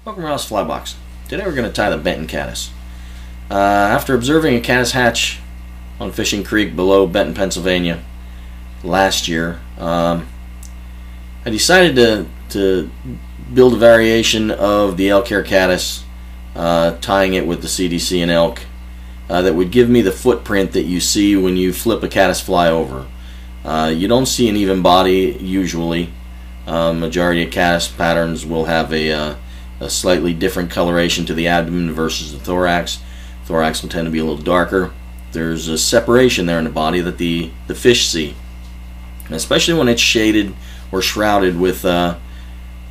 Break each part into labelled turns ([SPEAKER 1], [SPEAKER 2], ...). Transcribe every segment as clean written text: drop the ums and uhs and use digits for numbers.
[SPEAKER 1] Welcome to Ross Flybox. Today we're going to tie the Benton Caddis. After observing a caddis hatch on Fishing Creek below Benton, Pennsylvania last year, I decided to build a variation of the elk hair caddis, tying it with the CDC and elk, that would give me the footprint that you see when you flip a caddis fly over. You don't see an even body usually. Majority of caddis patterns will have a slightly different coloration to the abdomen versus the thorax. Thorax will tend to be a little darker. There's a separation there in the body that the fish see, and especially when it's shaded or shrouded with a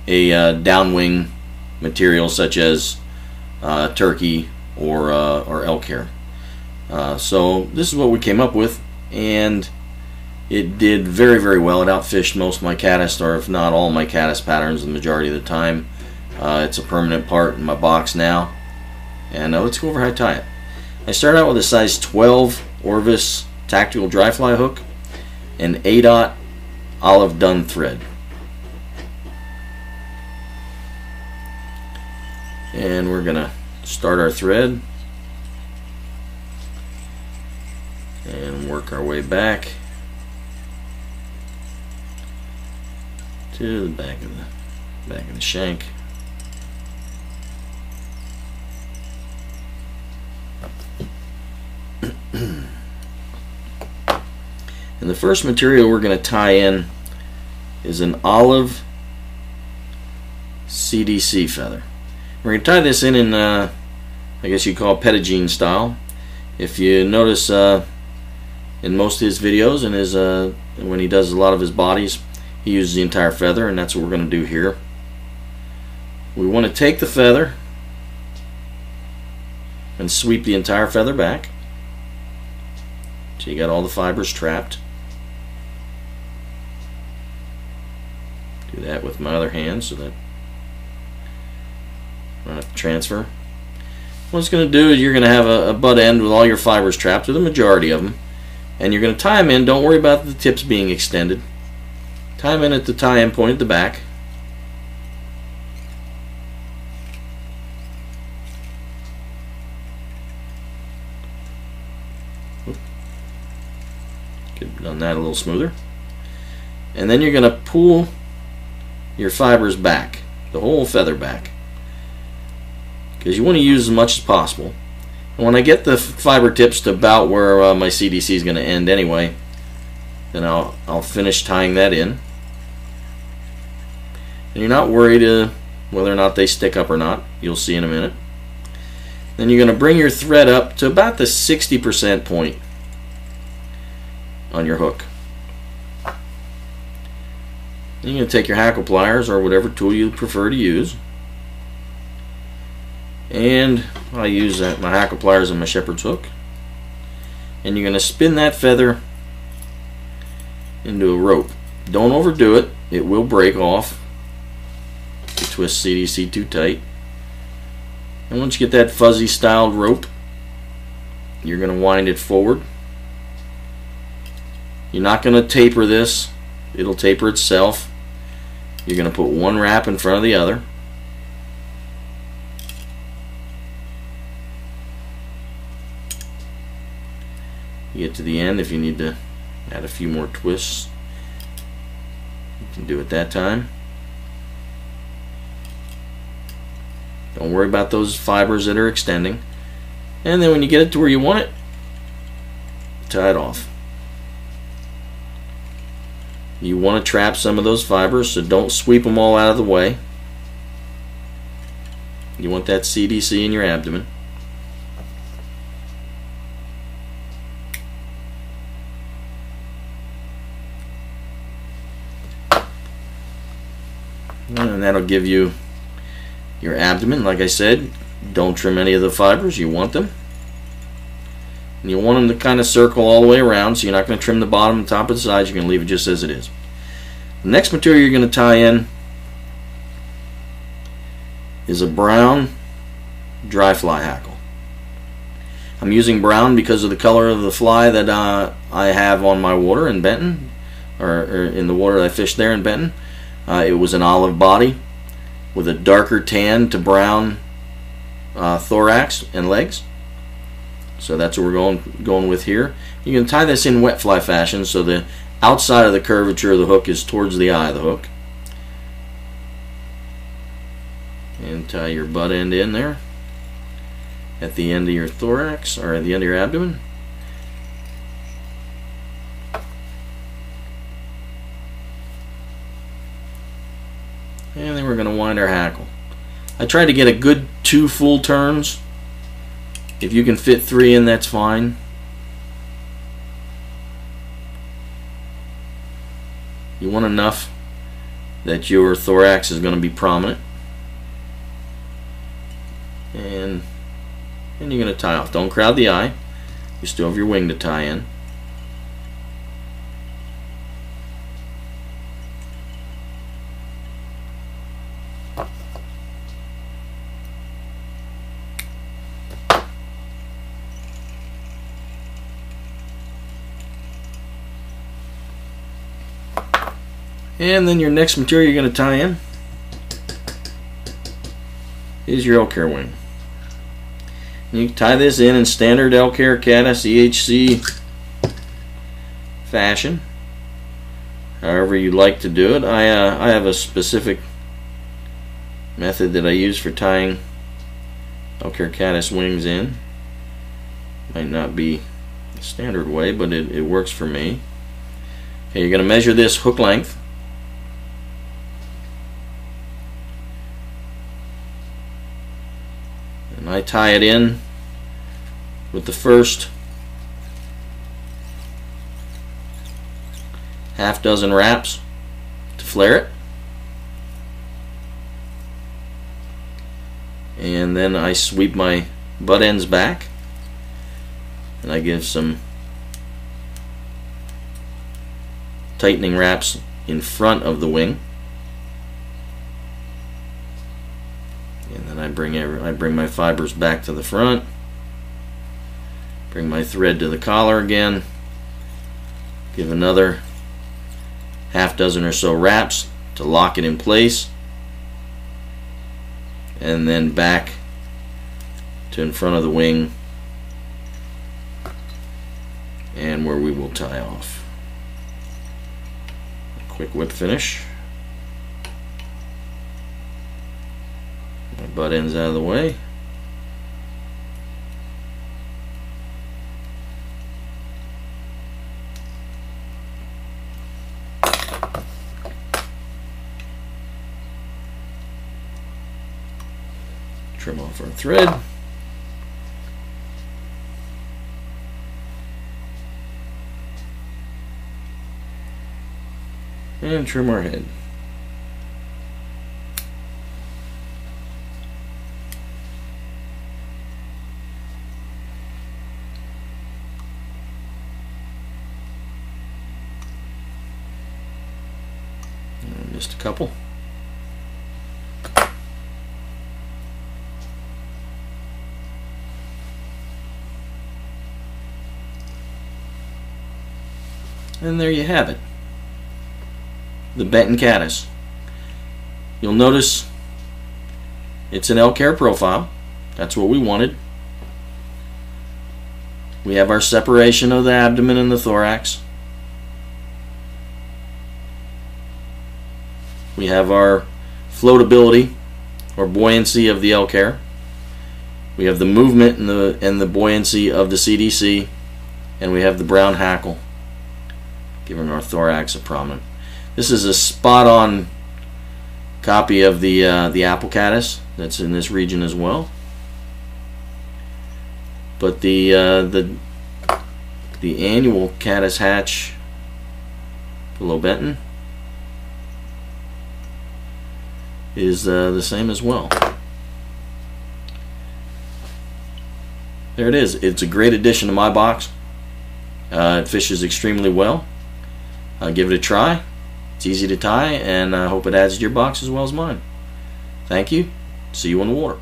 [SPEAKER 1] downwing material such as turkey or elk hair. So this is what we came up with, and it did very, very well. It outfished most of my caddis, or if not all my caddis patterns, the majority of the time. It's a permanent part in my box now, and let's go over how to tie it. I start out with a size 12 Orvis tactical dry fly hook and A-dot olive dun thread. And we're gonna start our thread and work our way back to the back of the shank. And the first material we're going to tie in is an olive CDC feather. We're going to tie this in I guess you call it pettigene style. If you notice in most of his videos and when he does a lot of his bodies, he uses the entire feather, and that's what we're going to do here. We want to take the feather and sweep the entire feather back so you got all the fibers trapped. Do that with my other hand so that I don't have to transfer. What it's going to do is you're going to have a butt end with all your fibers trapped, or the majority of them, and you're going to tie them in. Don't worry about the tips being extended. Tie them in at the tie-in point at the back. Could have done that a little smoother. And then you're going to pull your fibers back, the whole feather back, because you want to use as much as possible. And when I get the fiber tips to about where my CDC is going to end anyway, then I'll finish tying that in. And you're not worried whether or not they stick up or not. You'll see in a minute. Then you're going to bring your thread up to about the 60% point on your hook. Then you're going to take your hackle pliers or whatever tool you prefer to use. And I use my hackle pliers and my shepherd's hook. And you're going to spin that feather into a rope. Don't overdo it. It will break off if you twist CDC too tight. And once you get that fuzzy styled rope, you're going to wind it forward. You're not going to taper this. It'll taper itself. You're going to put one wrap in front of the other. You get to the end. If you need to add a few more twists, you can do it that time. Don't worry about those fibers that are extending. And then when you get it to where you want it, tie it off. You want to trap some of those fibers, so don't sweep them all out of the way. You want that CDC in your abdomen. And that'll give you your abdomen. Like I said, don't trim any of the fibers. You want them. And you want them to kind of circle all the way around, so you're not going to trim the bottom and top of the sides. You're going to leave it just as it is. The next material you're going to tie in is a brown dry fly hackle. I'm using brown because of the color of the fly that I have on my water in Benton, or in the water that I fished there in Benton. It was an olive body. with a darker tan to brown thorax and legs. So that's what we're going with here. You can tie this in wet fly fashion so the outside of the curvature of the hook is towards the eye of the hook. And tie your butt end in there at the end of your thorax, or at the end of your abdomen. And then we're going to wind our hackle. I try to get a good 2 full turns. If you can fit 3 in, that's fine. You want enough that your thorax is going to be prominent. And you're going to tie off. Don't crowd the eye. You still have your wing to tie in. And then your next material you're going to tie in is your elk hair wing. You can tie this in standard elk hair Caddis EHC fashion, however you like to do it. I have a specific method that I use for tying elk hair Caddis wings in. Might not be the standard way, but it works for me. Okay, you're going to measure this hook length. And I tie it in with the first half dozen wraps to flare it. And then I sweep my butt ends back and I give some tightening wraps in front of the wing. And then I bring my fibers back to the front, bring my thread to the collar again, give another half dozen or so wraps to lock it in place, and then back to in front of the wing and where we will tie off. A quick whip finish. My butt ends out of the way. Trim off our thread. And trim our head. Just a couple. And there you have it. The Benton Caddis. You'll notice it's an elk hair profile. That's what we wanted. We have our separation of the abdomen and the thorax. We have our floatability or buoyancy of the elk hair. We have the movement and the buoyancy of the CDC, and we have the brown hackle, giving our thorax a prominent. This is a spot-on copy of the apple caddis that's in this region as well. But the annual caddis hatch below Benton is the same as well. There it is. It's a great addition to my box. It fishes extremely well. Give it a try. It's easy to tie, and I hope it adds to your box as well as mine. Thank you. See you on the water.